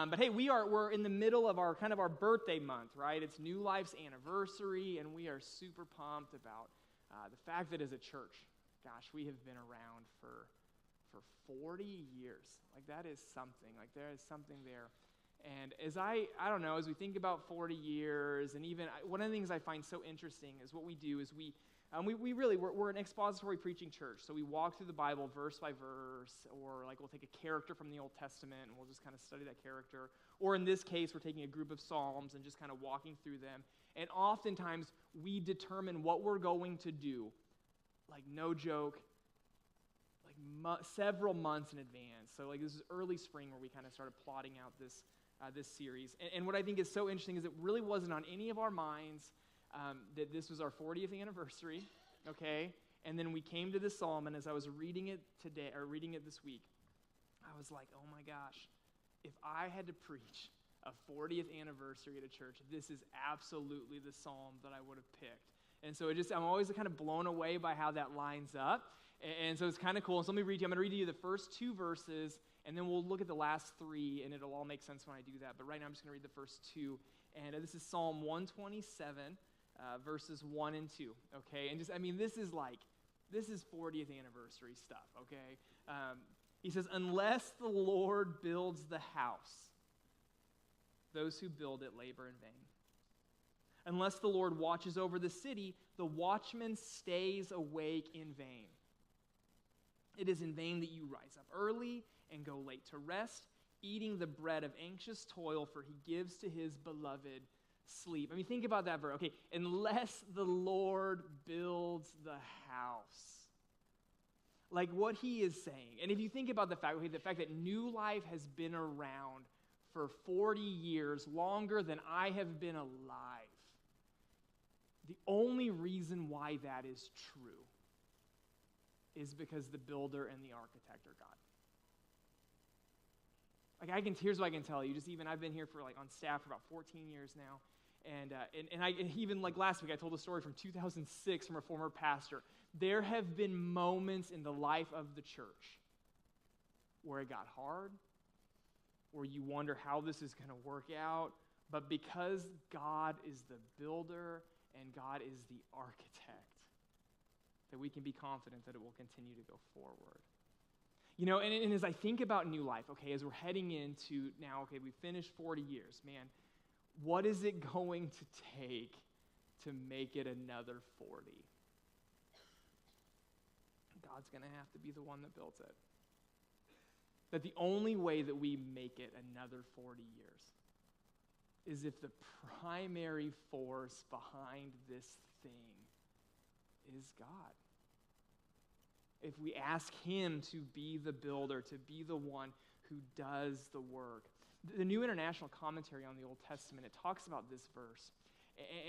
But hey, we're in the middle of our birthday month, right? It's New Life's anniversary, and we are super pumped about the fact that as a church, gosh, we have been around for 40 years. Like, that is something. Like, there is something there. And as as we think about 40 years, and even one of the things I find so interesting is what we do is we're an expository preaching church. So we walk through the Bible verse by verse, or like we'll take a character from the Old Testament and we'll just kind of study that character. Or in this case, we're taking a group of Psalms and just kind of walking through them. And oftentimes we determine what we're going to do, like no joke, like several months in advance. So like this is early spring where we kind of started plotting out this series. And what I think is so interesting is it really wasn't on any of our minds that this was our 40th anniversary, okay? And then we came to this psalm, and as I was reading it this week, I was like, oh my gosh, if I had to preach a 40th anniversary at a church, this is absolutely the psalm that I would have picked. And so I'm always kind of blown away by how that lines up. And so it's kind of cool. So let me read you. I'm going to read you the first 2 verses, and then we'll look at the last 3, and it'll all make sense when I do that. But right now I'm just going to read the first 2. And this is Psalm 127, verses 1 and 2, okay? And this is 40th anniversary stuff, okay? He says, unless the Lord builds the house, those who build it labor in vain. Unless the Lord watches over the city, the watchman stays awake in vain. It is in vain that you rise up early and go late to rest, eating the bread of anxious toil, for he gives to his beloved sleep. I mean, think about that verse. Okay, unless the Lord builds the house. Like what he is saying. And if you think about the fact that New Life has been around for 40 years, longer than I have been alive, the only reason why that is true is because the builder and the architect are God. Like here's what I can tell you. I've been here for on staff for about 14 years now, and even last week I told a story from 2006 from a former pastor. There have been moments in the life of the church where it got hard, where you wonder how this is going to work out, but because God is the builder and God is the architect, that we can be confident that it will continue to go forward. And as I think about New Life, okay, as we're heading into now, okay, we finished 40 years, man, what is it going to take to make it another 40? God's going to have to be the one that builds it. That the only way that we make it another 40 years is if the primary force behind this thing is God. If we ask him to be the builder, to be the one who does the work. The New International Commentary on the Old Testament, it talks about this verse,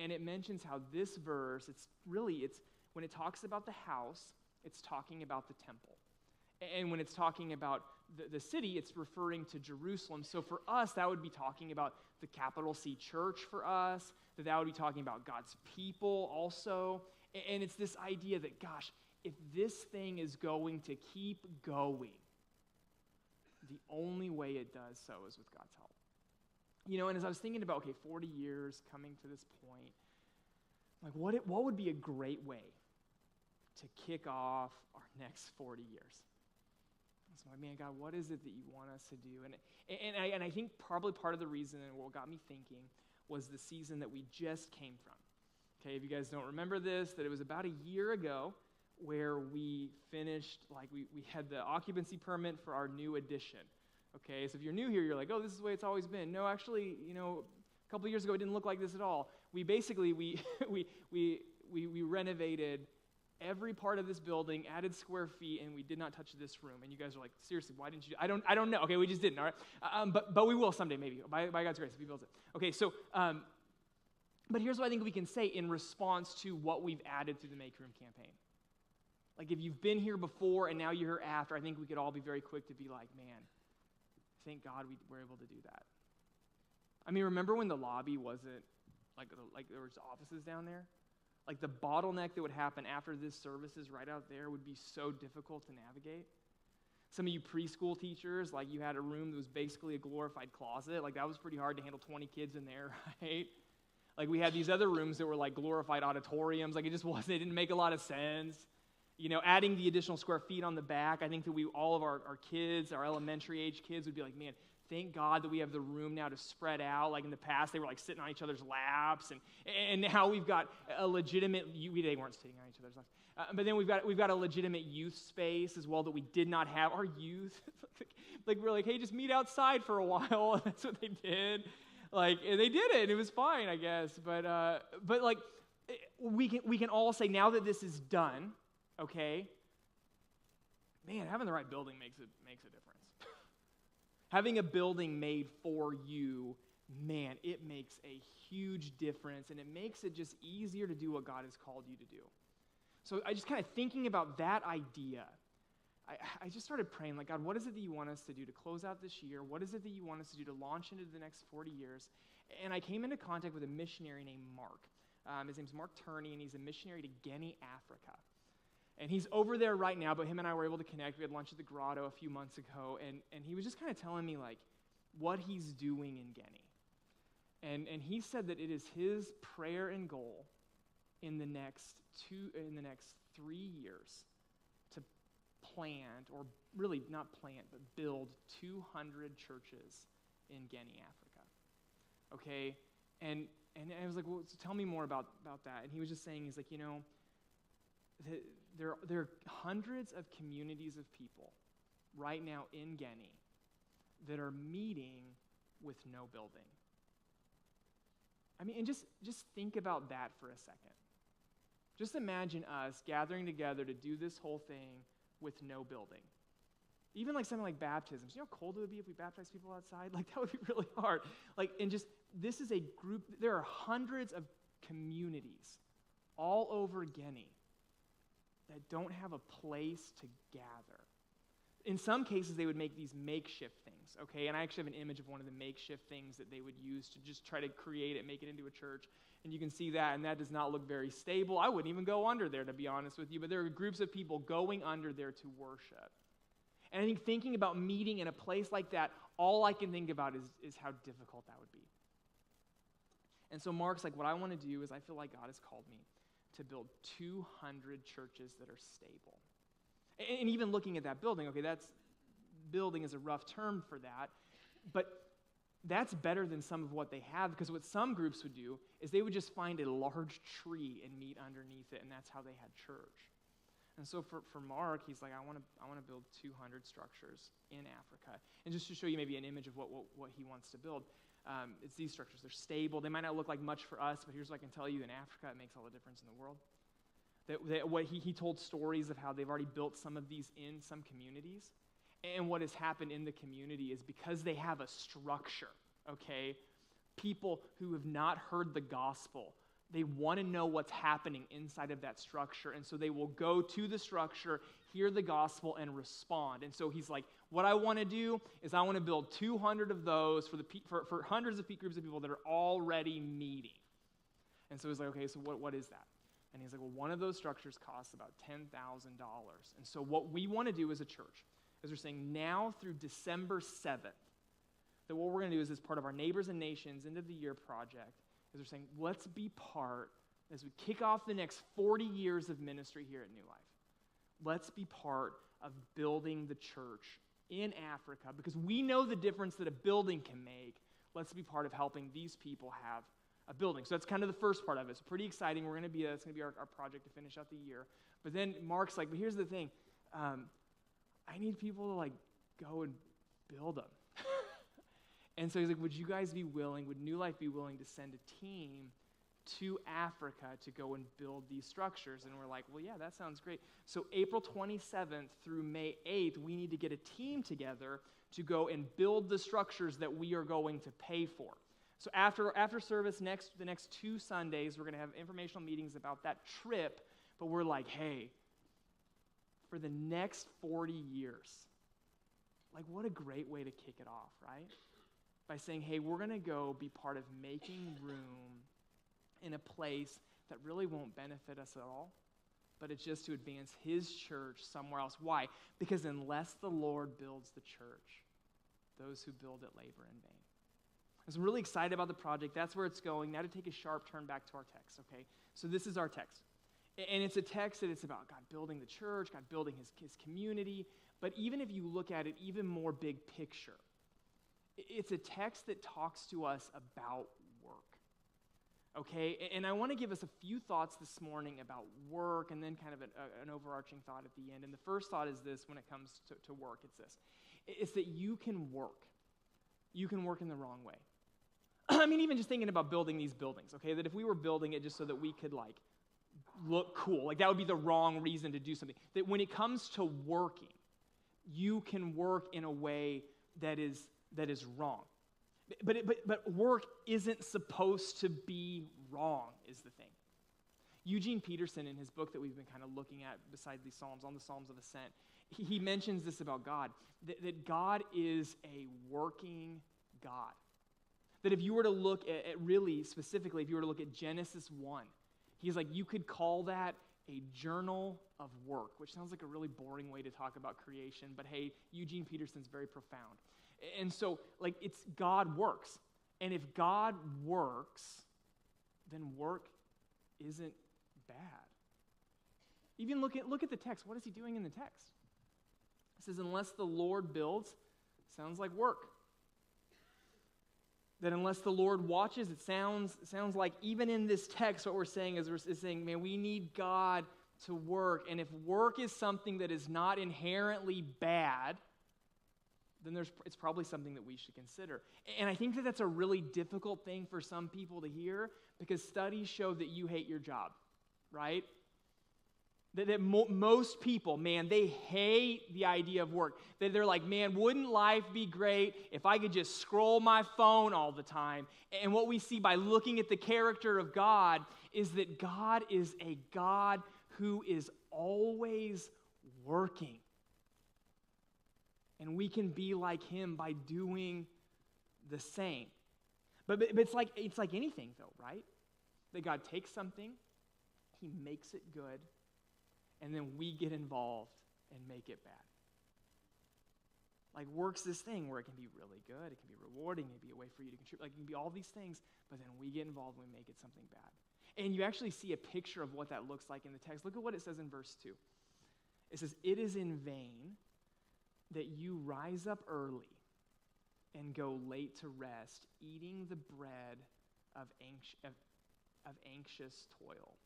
and it mentions how this verse, it's when it talks about the house, it's talking about the temple. And when it's talking about the city, it's referring to Jerusalem. So for us, that would be talking about the capital C church for us, that would be talking about God's people also. And it's this idea that, gosh, if this thing is going to keep going, the only way it does so is with God's help. And as I was thinking about, 40 years coming to this point, what would be a great way to kick off our next 40 years? So man, God, what is it that you want us to do? And I think probably part of the reason and what got me thinking was the season that we just came from. Okay, if you guys don't remember this, that it was about a year ago where we finished, we had the occupancy permit for our new addition. Okay, so if you're new here, you're like, oh, this is the way it's always been. No, actually, a couple of years ago, it didn't look like this at all. We basically, we renovated every part of this building, added square feet, and we did not touch this room. And you guys are like, seriously, why didn't you? I don't know. Okay, we just didn't, all right? But we will someday, maybe, by God's grace, if he builds it. Okay, so, but here's what I think we can say in response to what we've added through the Make Room campaign. If you've been here before and now you're here after, I think we could all be very quick to be like, man, thank God we were able to do that. I mean, remember when the lobby wasn't, there was offices down there? The bottleneck that would happen after this services right out there would be so difficult to navigate. Some of you preschool teachers, like you had a room that was basically a glorified closet. Like that was pretty hard to handle 20 kids in there, right? Like we had these other rooms that were like glorified auditoriums. Like it just wasn't, it didn't make a lot of sense. Adding the additional square feet on the back, I think that all of our kids, our elementary age kids would be like, man, thank God that we have the room now to spread out. Like in the past, they were like sitting on each other's laps, and now we've got a legitimate, they weren't sitting on each other's laps, but then we've got a legitimate youth space as well that we did not have. Our youth, like we're like, hey, just meet outside for a while, and that's what they did. Like, and they did it, and it was fine, I guess. But like, we can all say now that this is done, okay, man, having the right building makes a difference. Having a building made for you, man, it makes a huge difference, and it makes it just easier to do what God has called you to do. So I just kind of thinking about that idea, I just started praying, like, God, what is it that you want us to do to close out this year? What is it that you want us to do to launch into the next 40 years? And I came into contact with a missionary named Mark. His name's Mark Turney, and he's a missionary to Guinea, Africa. And he's over there right now, but him and I were able to connect. We had lunch at the Grotto a few months ago, and he was just kind of telling me, like, what he's doing in Guinea. And he said that it is his prayer and goal in the next 3 years to plant, or really not plant, but build 200 churches in Guinea, Africa. Okay? And I was like, well, so tell me more about that. And he was just saying, he's like, there are hundreds of communities of people right now in Guinea that are meeting with no building. I mean, and just think about that for a second. Just imagine us gathering together to do this whole thing with no building. Even like something like baptisms. You know how cold it would be if we baptized people outside? Like, that would be really hard. Like, and just, this is a group, there are hundreds of communities all over Guinea that don't have a place to gather. In some cases, they would make these makeshift things, okay? And I actually have an image of one of the makeshift things that they would use to just try to create it, make it into a church. And you can see that, and that does not look very stable. I wouldn't even go under there, to be honest with you, but there are groups of people going under there to worship. And I think thinking about meeting in a place like that, all I can think about is how difficult that would be. And so Mark's like, what I want to do is I feel like God has called me to build 200 churches that are stable. And even looking at that building, okay, building is a rough term for that, but that's better than some of what they have, because what some groups would do is they would just find a large tree and meet underneath it, and that's how they had church. And so for Mark, he's like, I want to build 200 structures in Africa. And just to show you maybe an image of what he wants to build, it's these structures. They're stable. They might not look like much for us, but here's what I can tell you. In Africa, it makes all the difference in the world. What he told stories of how they've already built some of these in some communities. And what has happened in the community is because they have a structure, okay, people who have not heard the gospel, they want to know what's happening inside of that structure. And so they will go to the structure, hear the gospel, and respond. And so he's like, what I want to do is I want to build 200 of those for hundreds of groups of people that are already meeting. And so he's like, okay, so what is that? And he's like, well, one of those structures costs about $10,000. And so what we want to do as a church is we're saying now through December 7th, that what we're going to do is as part of our Neighbors and Nations End of the Year project, is we're saying let's be part, as we kick off the next 40 years of ministry here at New Life, let's be part of building the church in Africa, because we know the difference that a building can make. Let's be part of helping these people have a building. So that's kind of the first part of it. It's pretty exciting. It's going to be our project to finish out the year. But then Mark's like, but here's the thing. I need people to like go and build them. And so he's like, would you guys be willing, would New Life be willing to send a team to Africa to go and build these structures? And we're like, well, yeah, that sounds great. So April 27th through May 8th, we need to get a team together to go and build the structures that we are going to pay for. So after service, the next 2 Sundays, we're going to have informational meetings about that trip, but we're like, hey, for the next 40 years, like what a great way to kick it off, right? By saying, hey, we're going to go be part of making room in a place that really won't benefit us at all, but it's just to advance his church somewhere else. Why? Because unless the Lord builds the church, those who build it labor in vain. So I'm really excited about the project. That's where it's going. Now to take a sharp turn back to our text, okay? So this is our text. And it's a text that it's about God building the church, God building his community. But even if you look at it even more big picture, it's a text that talks to us about work, okay? And I want to give us a few thoughts this morning about work and then kind of an overarching thought at the end. And the first thought is this when it comes to work. It's this. It's that you can work. You can work in the wrong way. I mean, even just thinking about building these buildings, okay, that if we were building it just so that we could, like, look cool, like that would be the wrong reason to do something. That when it comes to working, you can work in a way that is wrong. But work isn't supposed to be wrong, is the thing. Eugene Peterson, in his book that we've been kind of looking at beside these Psalms, on the Psalms of Ascent, he mentions this about God, that God is a working God. That if you were to look at really specifically, if you were to look at Genesis 1, he's like, you could call that a journal of work, which sounds like a really boring way to talk about creation, but hey, Eugene Peterson's very profound. And so, like, it's God works. And if God works, then work isn't bad. Even look at the text. What is he doing in the text? It says, unless the Lord builds, sounds like work. That unless the Lord watches, it sounds like even in this text, what we're saying is we're saying, man, we need God to work. And if work is something that is not inherently bad, then it's probably something that we should consider. And I think that that's a really difficult thing for some people to hear because studies show that you hate your job, right? That most people, man, they hate the idea of work. That they're like, man, wouldn't life be great if I could just scroll my phone all the time? And what we see by looking at the character of God is that God is a God who is always working. And we can be like him by doing the same. But it's like anything, though, right? That God takes something, he makes it good, and then we get involved and make it bad. Like, work's this thing where it can be really good, it can be rewarding, it can be a way for you to contribute, like, it can be all these things, but then we get involved and we make it something bad. And you actually see a picture of what that looks like in the text. Look at what it says in verse 2. It says, it is in vain that you rise up early and go late to rest, eating the bread of anxious toil.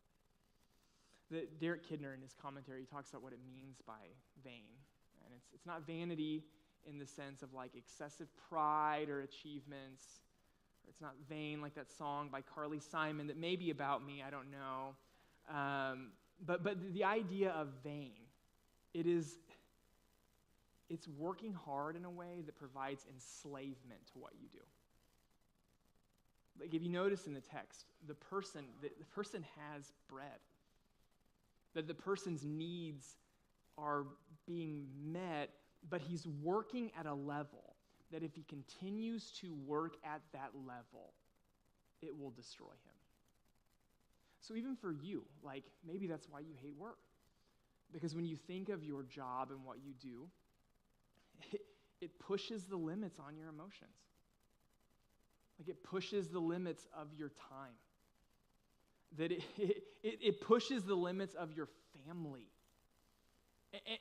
Derek Kidner, in his commentary, talks about what it means by vain. And it's not vanity in the sense of like excessive pride or achievements. It's not vain like that song by Carly Simon that may be about me, I don't know. But the idea of vain, it's working hard in a way that provides enslavement to what you do. Like if you notice in the text, the person has bread. That the person's needs are being met, but he's working at a level that if he continues to work at that level, it will destroy him. So even for you, like maybe that's why you hate work. Because when you think of your job and what you do, it pushes the limits on your emotions. Like it pushes the limits of your time. That it pushes the limits of your family.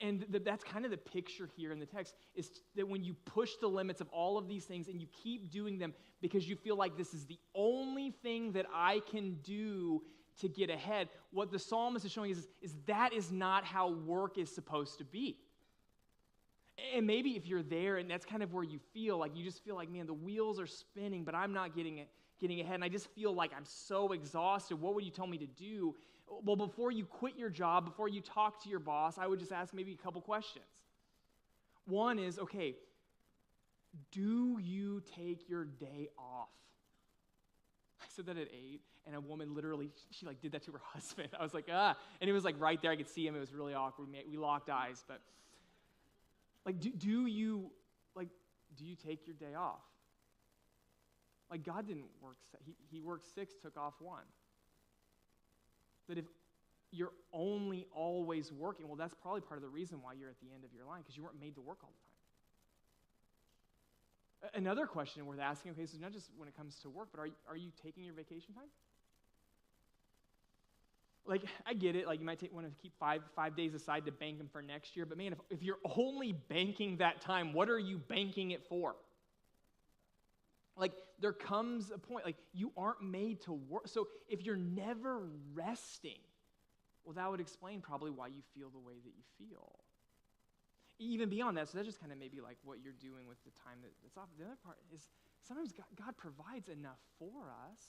And that's kind of the picture here in the text, is that when you push the limits of all of these things and you keep doing them because you feel like this is the only thing that I can do to get ahead, what the psalmist is showing is that is not how work is supposed to be. And maybe if you're there and that's kind of where you feel like, you just feel like, man, the wheels are spinning, but I'm not getting ahead, and I just feel like I'm so exhausted. What would you tell me to do? Well, before you quit your job, before you talk to your boss, I would just ask maybe a couple questions. One is, okay, do you take your day off? I said that at 8, and a woman literally, she like did that to her husband. I was like, and it was like right there. I could see him. It was really awkward. We locked eyes, but like, do you take your day off? Like God didn't work, he worked 6, took off 1. That you're only always working. Well, that's probably part of the reason why you're at the end of your line, because you weren't made to work all the time. Another question worth asking, okay, so not just when it comes to work, but are you taking your vacation time? Like, I get it, like you might want to keep five days aside to bank them for next year, but man, if you're only banking that time, what are you banking it for? Like, there comes a point, like, you aren't made to work. So if you're never resting, well, that would explain probably why you feel the way that you feel. Even beyond that, so that's just kind of maybe like what you're doing with the time that's off. The other part is sometimes God provides enough for us,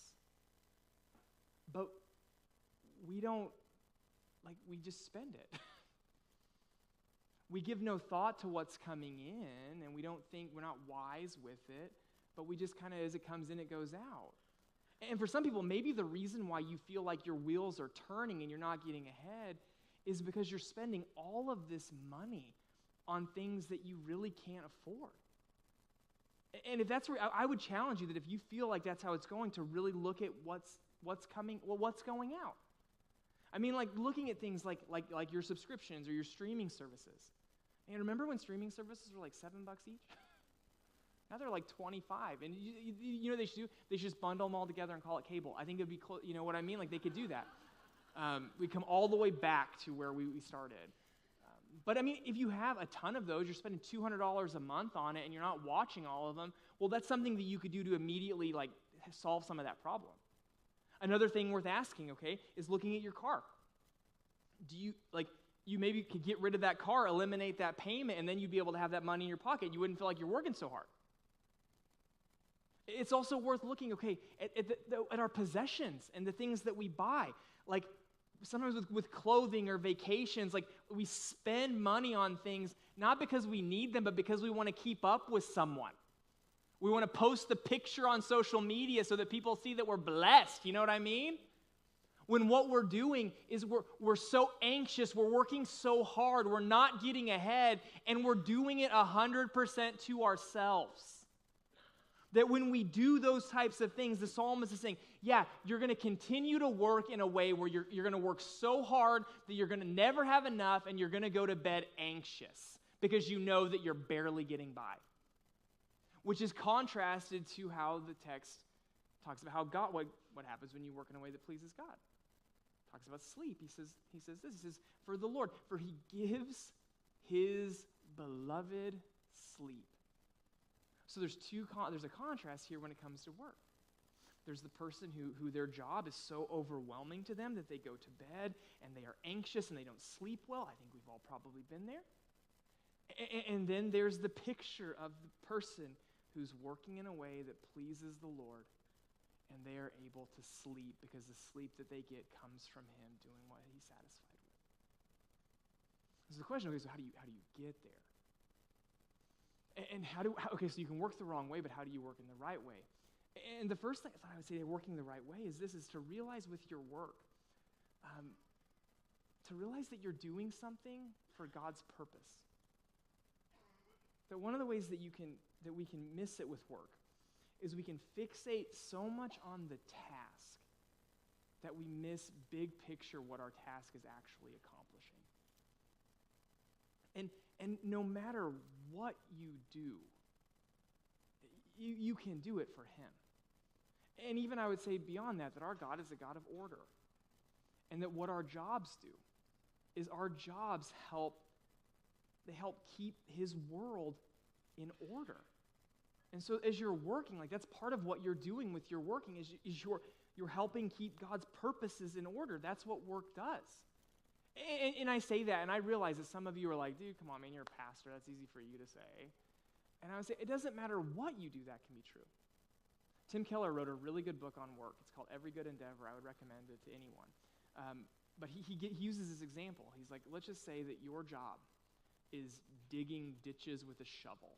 but we don't, like, we just spend it. We give no thought to what's coming in, and we don't think, we're not wise with it, but we just kind of, as it comes in, it goes out. And for some people, maybe the reason why you feel like your wheels are turning and you're not getting ahead is because you're spending all of this money on things that you really can't afford. And if that's where, I would challenge you that if you feel like that's how it's going, to really look at what's coming, well, what's going out. I mean, like looking at things like your subscriptions or your streaming services. And remember when streaming services were like $7 each? Now they're like 25. And you know what they should do? They should just bundle them all together and call it cable. I think it'd be close, you know what I mean? Like they could do that. We come all the way back to where we started. But I mean, if you have a ton of those, you're spending $200 a month on it and you're not watching all of them, well, that's something that you could do to immediately like solve some of that problem. Another thing worth asking, okay, is looking at your car. Do you, like, you maybe could get rid of that car, eliminate that payment, and then you'd be able to have that money in your pocket. You wouldn't feel like you're working so hard. It's also worth looking, okay, at our possessions and the things that we buy. Like, sometimes with clothing or vacations, like, we spend money on things not because we need them, but because we want to keep up with someone. We want to post the picture on social media so that people see that we're blessed. You know what I mean? When what we're doing is we're so anxious, we're working so hard, we're not getting ahead, and we're doing it 100% to ourselves. That when we do those types of things, the psalmist is saying, yeah, you're going to continue to work in a way where you're going to work so hard that you're going to never have enough, and you're going to go to bed anxious because you know that you're barely getting by. Which is contrasted to how the text talks about how God, what happens when you work in a way that pleases God. Talks about sleep. He says this, for the Lord, for he gives his beloved sleep. So there's a contrast here when it comes to work. There's the person who their job is so overwhelming to them that they go to bed and they are anxious and they don't sleep well. I think we've all probably been there. And then there's the picture of the person who's working in a way that pleases the Lord, and they are able to sleep because the sleep that they get comes from him doing what he's satisfied with. So the question is, how do you get there? And okay, so you can work the wrong way, but how do you work in the right way? And the first thing I would say working the right way is to realize with your work, to realize that you're doing something for God's purpose. That one of the ways that we can miss it with work is we can fixate so much on the task that we miss big picture what our task is actually accomplishing. And no matter what you do, you can do it for him. And even I would say beyond that our God is a God of order. And that what our jobs do is our jobs help keep his world in order. And so as you're working, like that's part of what you're doing with your working is you're helping keep God's purposes in order. That's what work does. And I say that, and I realize that some of you are like, dude, come on, man, you're a pastor. That's easy for you to say. And I would say, it doesn't matter what you do, that can be true. Tim Keller wrote a really good book on work. It's called Every Good Endeavor. I would recommend it to anyone. But he uses this example. He's like, let's just say that your job is digging ditches with a shovel.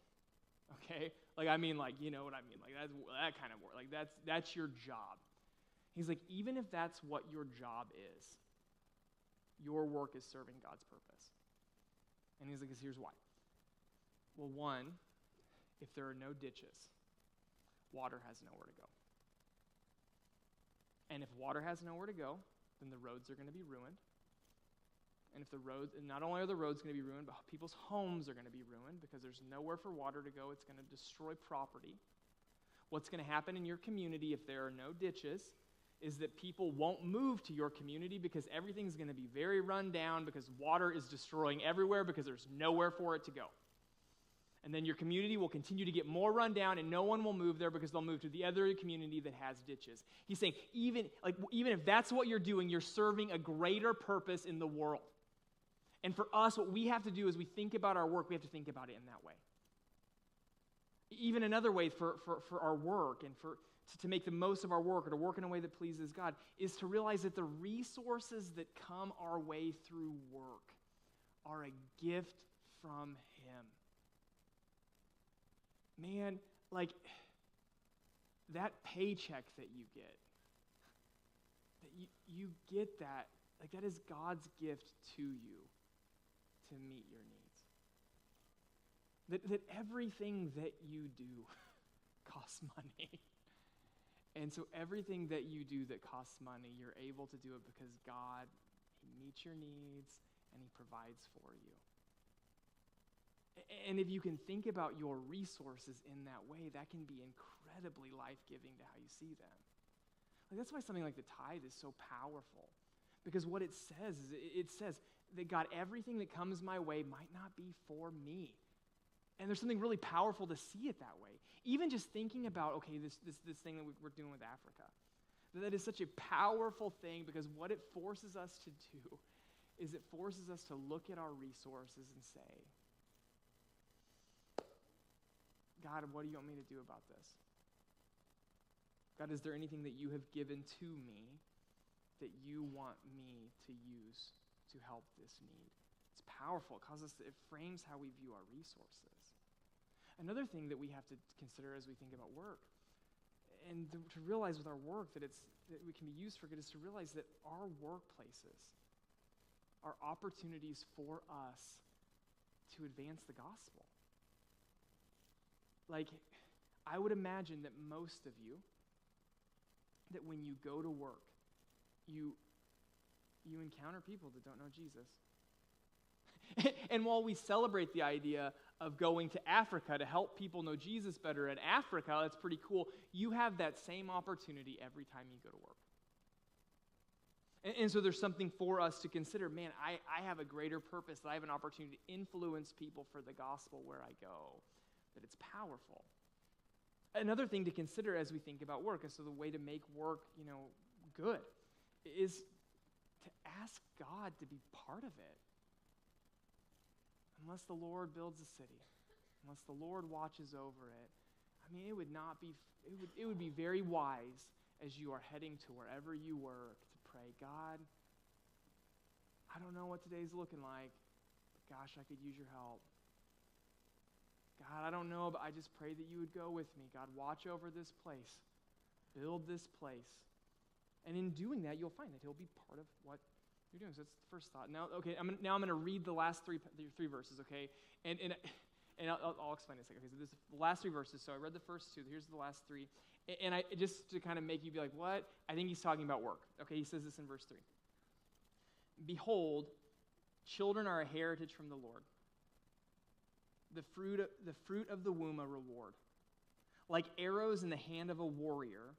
Okay? Like, I mean, like, you know what I mean? Like, that's that kind of work. Like, that's your job. He's like, even if that's what your job is, your work is serving God's purpose. And he's like, here's why. Well, one, if there are no ditches, water has nowhere to go. And if water has nowhere to go, then the roads are going to be ruined. And if the roads, and not only are the roads going to be ruined, but people's homes are going to be ruined because there's nowhere for water to go. It's going to destroy property. What's going to happen in your community if there are no ditches is that people won't move to your community because everything's going to be very run down because water is destroying everywhere because there's nowhere for it to go. And then your community will continue to get more run down and no one will move there because they'll move to the other community that has ditches. He's saying even if that's what you're doing, you're serving a greater purpose in the world. And for us, what we have to do as we think about our work, we have to think about it in that way. Even another way for our work and to make the most of our work or to work in a way that pleases God is to realize that the resources that come our way through work are a gift from Him. Man, like that paycheck that you get, you get that, like that is God's gift to you to meet your needs. That everything that you do costs money. And so everything that you do that costs money, you're able to do it because God, He meets your needs and He provides for you. And if you can think about your resources in that way, that can be incredibly life-giving to how you see them. Like that's why something like the tithe is so powerful. Because what it says is it says that God, everything that comes my way might not be for me. And there's something really powerful to see it that way. Even just thinking about, okay, this thing that we're doing with Africa. That is such a powerful thing because what it forces us to do is it forces us to look at our resources and say, God, what do you want me to do about this? God, is there anything that you have given to me that you want me to use to help this need? It's powerful. It frames how we view our resources. Another thing that we have to consider as we think about work, and to realize with our work that we can be used for good, is to realize that our workplaces are opportunities for us to advance the gospel. Like, I would imagine that most of you, that when you go to work, you encounter people that don't know Jesus. And while we celebrate the idea of going to Africa to help people know Jesus better in Africa, that's pretty cool, you have that same opportunity every time you go to work. And so there's something for us to consider. Man, I have a greater purpose, that I have an opportunity to influence people for the gospel where I go, that it's powerful. Another thing to consider as we think about work, and so the way to make work, good, is to ask God to be part of it. Unless the Lord builds a city, unless the Lord watches over it, it would be very wise as you are heading to wherever you work to pray, God, I don't know what today's looking like, but gosh, I could use your help. God, I don't know, but I just pray that you would go with me. God, watch over this place. Build this place. And in doing that, you'll find that He'll be part of what you're doing. So that's the first thought. Now, okay, I'm going to read the last three verses, okay? And I'll explain in a second. Okay, so this is the last three verses. So I read the first two. Here's the last three. And I just to kind of make you be like, what? I think he's talking about work. Okay, he says this in verse 3. Behold, children are a heritage from the Lord. The fruit of the womb a reward. Like arrows in the hand of a warrior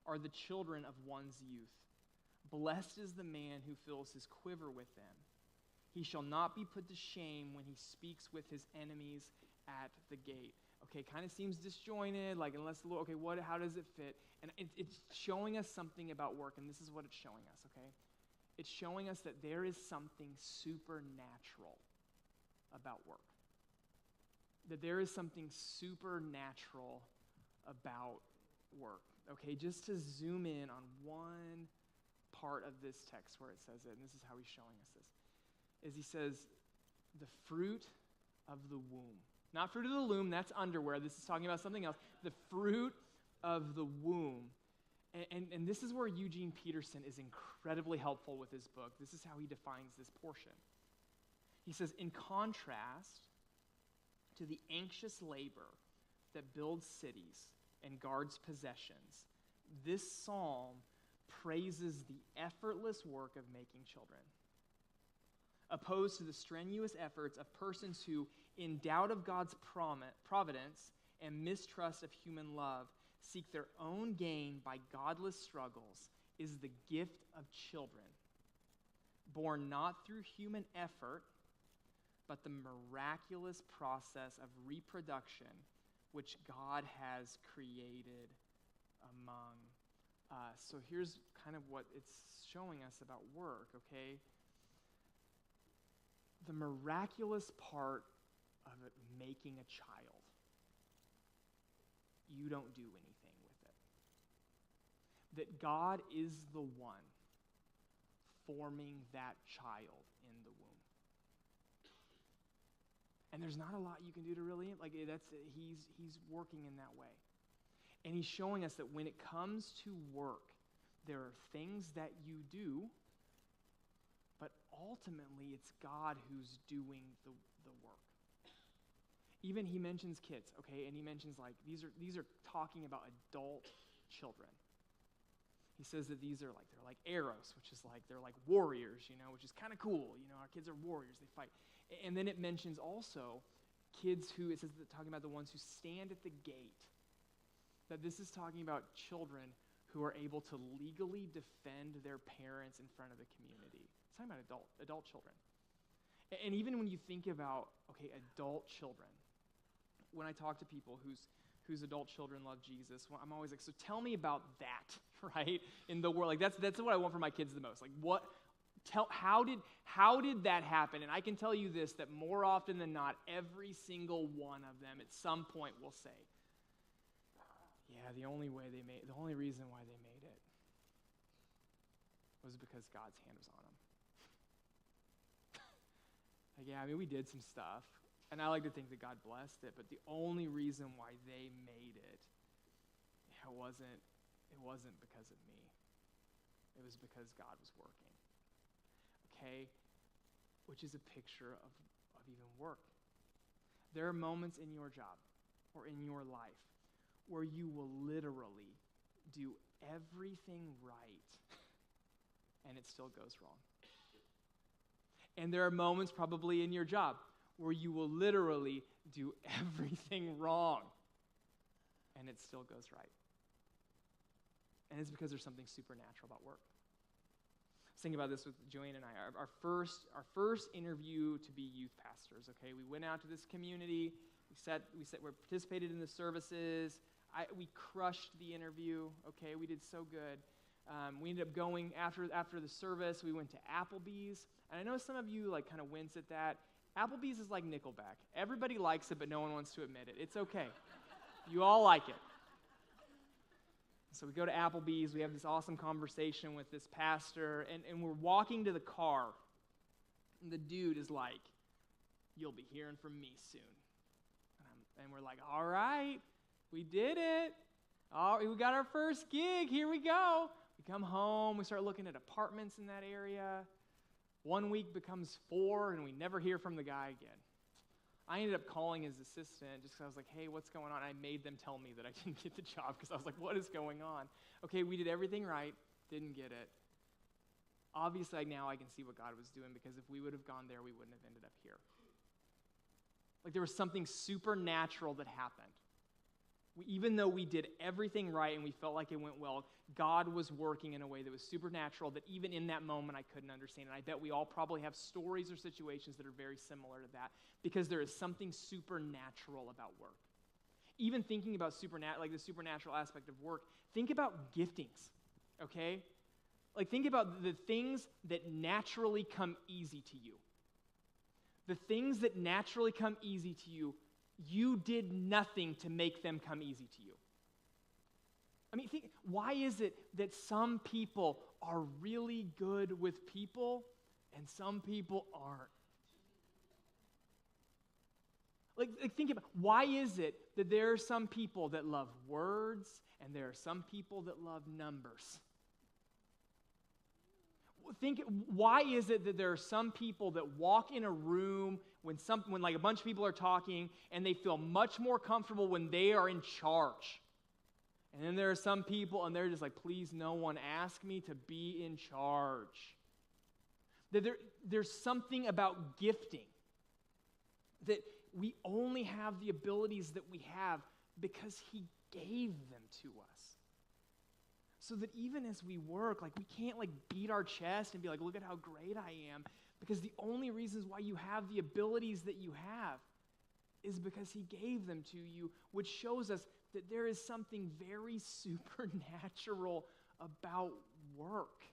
are the children of one's youth. Blessed is the man who fills his quiver with them. He shall not be put to shame when he speaks with his enemies at the gate. Okay, kind of seems disjointed, like unless the Lord, okay, how does it fit? And it's showing us something about work, and this is what it's showing us, okay? It's showing us that there is something supernatural about work. That there is something supernatural about work. Okay, just to zoom in on one part of this text where it says it, and this is how he's showing us this, is he says, the fruit of the womb. Not fruit of the loom, that's underwear. This is talking about something else. The fruit of the womb. And this is where Eugene Peterson is incredibly helpful with his book. This is how he defines this portion. He says, in contrast to the anxious labor that builds cities and guards possessions, this psalm praises the effortless work of making children, opposed to the strenuous efforts of persons who, in doubt of God's providence and mistrust of human love, seek their own gain by godless struggles, is the gift of children, born not through human effort, but the miraculous process of reproduction which God has created among us. So here's kind of what it's showing us about work, okay? The miraculous part of it, making a child. You don't do anything with it. That God is the one forming that child in the womb. And there's not a lot you can do to really, he's working in that way. And he's showing us that when it comes to work, there are things that you do, but ultimately it's God who's doing the work. Even he mentions kids, okay, and he mentions these are talking about adult children. He says that they're like arrows, which is they're like warriors, which is kind of cool. Our kids are warriors, they fight. And then it mentions also kids who, it says that talking about the ones who stand at the gate. That this is talking about children who are able to legally defend their parents in front of the community. It's talking about adult children. And even when you think about, adult children, when I talk to people whose adult children love Jesus, I'm always like, so tell me about that, right? In the world, that's what I want for my kids the most. How did that happen? And I can tell you this, that more often than not, every single one of them at some point will say, yeah, the only reason why they made it was because God's hand was on them. We did some stuff, and I like to think that God blessed it, but the only reason why they made it, it wasn't because of me. It was because God was working. Okay? Which is a picture of even work. There are moments in your job or in your life where you will literally do everything right and it still goes wrong. And there are moments probably in your job where you will literally do everything wrong and it still goes right. And it's because there's something supernatural about work. I was thinking about this with Joanne and I. Our first interview to be youth pastors, okay? We went out to this community. We participated in the services. We crushed the interview, okay? We did so good. We ended up going after the service. We went to Applebee's. And I know some of you kind of wince at that. Applebee's is like Nickelback. Everybody likes it, but no one wants to admit it. It's okay. You all like it. So we go to Applebee's. We have this awesome conversation with this pastor, and we're walking to the car. And the dude is like, "You'll be hearing from me soon." And we're like, "All right, we did it. Oh, we got our first gig. Here we go." We come home. We start looking at apartments in that area. 1 week becomes 4, and we never hear from the guy again. I ended up calling his assistant just because I was like, "Hey, what's going on?" And I made them tell me that I didn't get the job because I was like, "What is going on?" Okay, we did everything right, didn't get it. Obviously, now I can see what God was doing, because if we would have gone there, we wouldn't have ended up here. There was something supernatural that happened. Even though we did everything right and we felt like it went well, God was working in a way that was supernatural that even in that moment I couldn't understand. And I bet we all probably have stories or situations that are very similar to that, because there is something supernatural about work. Even thinking about the supernatural aspect of work, think about giftings, okay? Think about the things that naturally come easy to you. The things that naturally come easy to you, you did nothing to make them come easy to you. Why is it that some people are really good with people and some people aren't? Think about, why is it that there are some people that love words and there are some people that love numbers? Why is it that there are some people that walk in a room when a bunch of people are talking and they feel much more comfortable when they are in charge? And then there are some people and they're just like, "Please, no one ask me to be in charge." That there's something about gifting, that we only have the abilities that we have because he gave them to us. So that even as we work, like we can't like beat our chest and be like, look at how great I am, because the only reasons why you have the abilities that you have is because he gave them to you, which shows us that there is something very supernatural about work.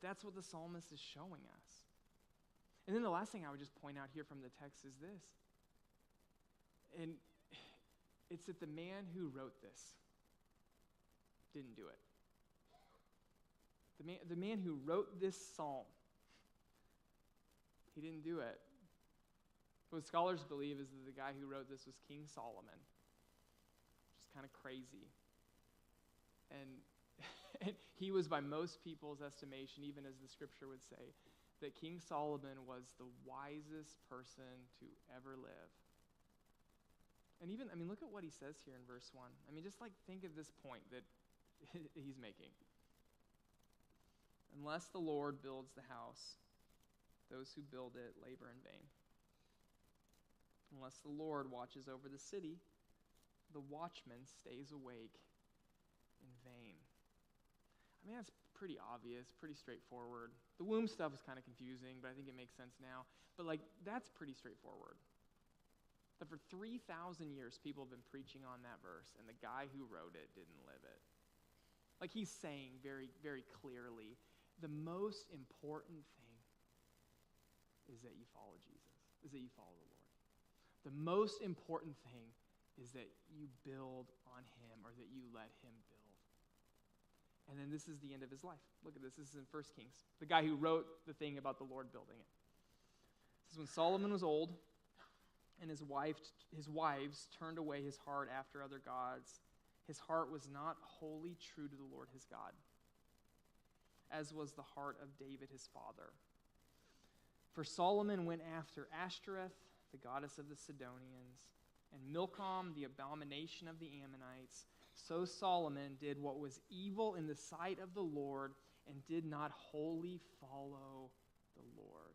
That's what the psalmist is showing us. And then the last thing I would just point out here from the text is this. And it's that the man who wrote this didn't do it. The man who wrote this psalm, he didn't do it. What scholars believe is that the guy who wrote this was King Solomon, which is kind of crazy. And he was, by most people's estimation, even as the scripture would say, that King Solomon was the wisest person to ever live. And even, look at what he says here in verse 1. Just like think of this point that he's making. Unless the Lord builds the house, those who build it labor in vain. Unless the Lord watches over the city, the watchman stays awake in vain. That's pretty obvious, pretty straightforward. The womb stuff is kind of confusing, but I think it makes sense now. But that's pretty straightforward. That for 3,000 years, people have been preaching on that verse, and the guy who wrote it didn't live it. He's saying very, very clearly, the most important thing is that you follow Jesus, is that you follow the Lord. The most important thing is that you build on him, or that you let him build. And then this is the end of his life. Look at this. This is in 1 Kings. The guy who wrote the thing about the Lord building it. This is when Solomon was old, and his wives turned away his heart after other gods. His heart was not wholly true to the Lord his God, as was the heart of David his father. For Solomon went after Ashtoreth, the goddess of the Sidonians, and Milcom, the abomination of the Ammonites. So Solomon did what was evil in the sight of the Lord and did not wholly follow the Lord.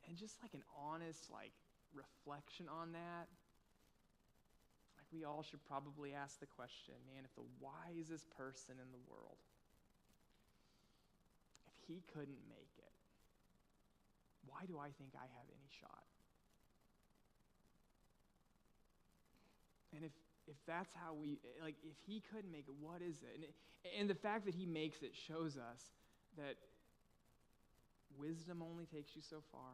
And just an honest reflection on that, we all should probably ask the question, man, if the wisest person in the world, if he couldn't make it, why do I think I have any shot? And if that's how if he couldn't make it, what is it? And the fact that he makes it shows us that wisdom only takes you so far.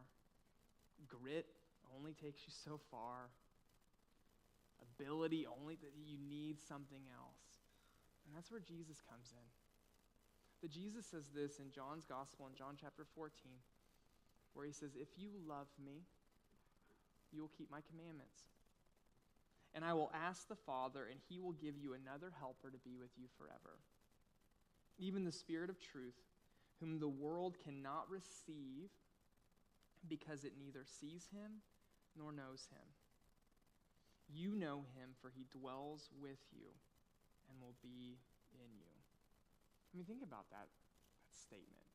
Grit only takes you so far. Ability only, that you need something else. And that's where Jesus comes in. That Jesus says this in John's Gospel, in John chapter 14, where he says, if you love me, you will keep my commandments. And I will ask the Father, and he will give you another helper to be with you forever. Even the Spirit of truth, whom the world cannot receive because it neither sees him nor knows him. You know him, for he dwells with you and will be in you. Think about that statement.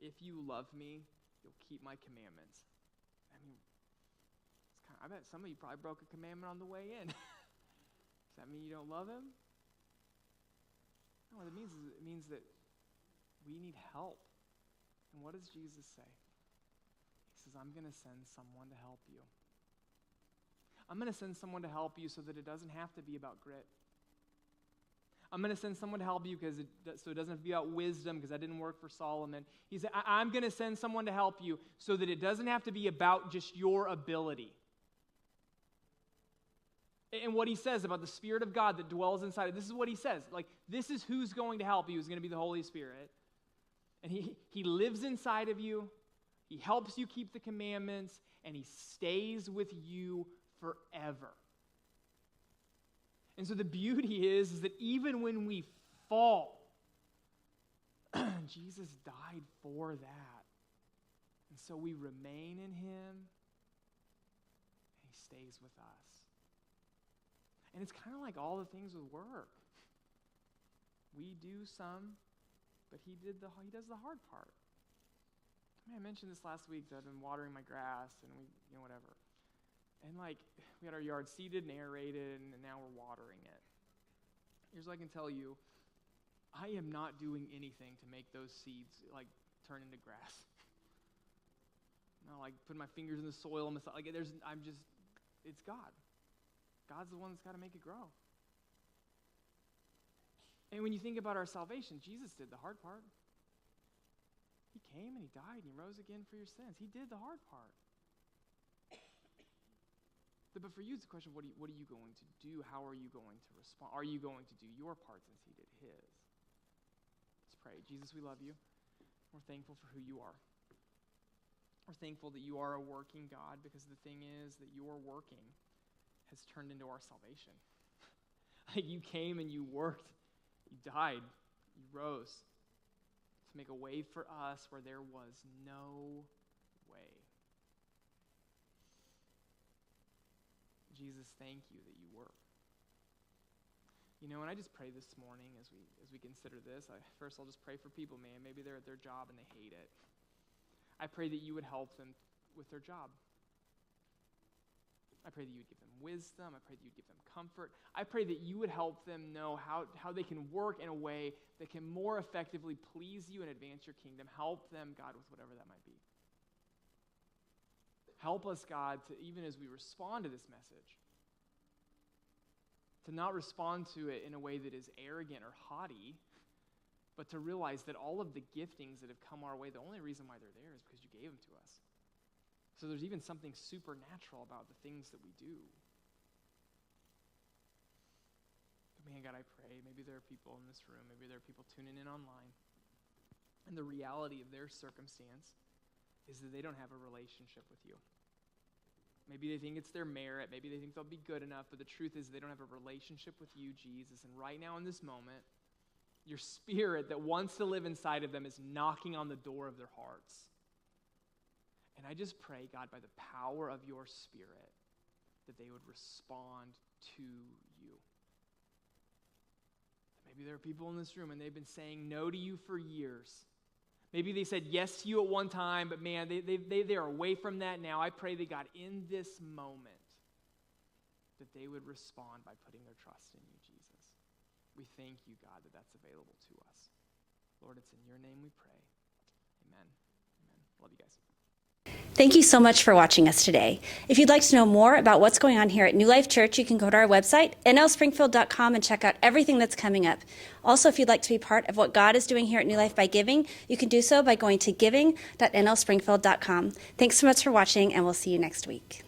If you love me, you'll keep my commandments. I bet some of you probably broke a commandment on the way in. Does that mean you don't love him? No, what it means that we need help. And what does Jesus say? He says, I'm going to send someone to help you. I'm going to send someone to help you so that it doesn't have to be about grit. I'm going to send someone to help you so it doesn't have to be about wisdom, because that didn't work for Solomon. He said, I'm going to send someone to help you so that it doesn't have to be about just your ability. And what he says about the Spirit of God that dwells inside of, this is what he says. This is who's going to help you, is going to be the Holy Spirit. And he lives inside of you. He helps you keep the commandments, and he stays with you forever. And so the beauty is that even when we fall, Jesus died for that. And so we remain in him, and he stays with us. And it's kind of like all the things with work. We do some, but he does the hard part. I mentioned this last week that I've been watering my grass and whatever. And like, we had our yard seeded and aerated, and now we're watering it. Here's what I can tell you. I am not doing anything to make those seeds like turn into grass. I'm not like putting my fingers in the soil and like it's God. God's the one that's got to make it grow. And when you think about our salvation, Jesus did the hard part. He came and he died and he rose again for your sins. He did the hard part. But for you, it's a question, what are you going to do? How are you going to respond? Are you going to do your part since he did his? Let's pray. Jesus, we love you. We're thankful for who you are. We're thankful that you are a working God, because the thing is that your working has turned into our salvation. Like, you came and you worked. You died. You rose to make a way for us where there was no way. Jesus, thank you that you work. You know, and I just pray this morning as we consider this. First, I'll just pray for people, man. Maybe they're at their job and they hate it. I pray that you would help them with their job. I pray that you would give them wisdom. I pray that you would give them comfort. I pray that you would help them know how they can work in a way that can more effectively please you and advance your kingdom. Help them, God, with whatever that might be. Help us, God, to, even as we respond to this message, to not respond to it in a way that is arrogant or haughty, but to realize that all of the giftings that have come our way, the only reason why they're there is because you gave them to us. So there's even something supernatural about the things that we do. But man, God, I pray, maybe there are people in this room, maybe there are people tuning in online, and the reality of their circumstance is that they don't have a relationship with you. Maybe they think it's their merit, maybe they think they'll be good enough, but the truth is they don't have a relationship with you, Jesus. And right now in this moment, your spirit that wants to live inside of them is knocking on the door of their hearts. And I just pray, God, by the power of your spirit, that they would respond to you. Maybe there are people in this room and they've been saying no to you for years. Maybe they said yes to you at one time, but man, they're away from that now. I pray that, God, in this moment, that they would respond by putting their trust in you, Jesus. We thank you, God, that that's available to us. Lord, it's in your name we pray. Amen. Amen. Love you guys. Thank you so much for watching us today. If you'd like to know more about what's going on here at New Life Church, you can go to our website, nlspringfield.com, and check out everything that's coming up. Also, if you'd like to be part of what God is doing here at New Life by giving, you can do so by going to giving.nlspringfield.com. Thanks so much for watching, and we'll see you next week.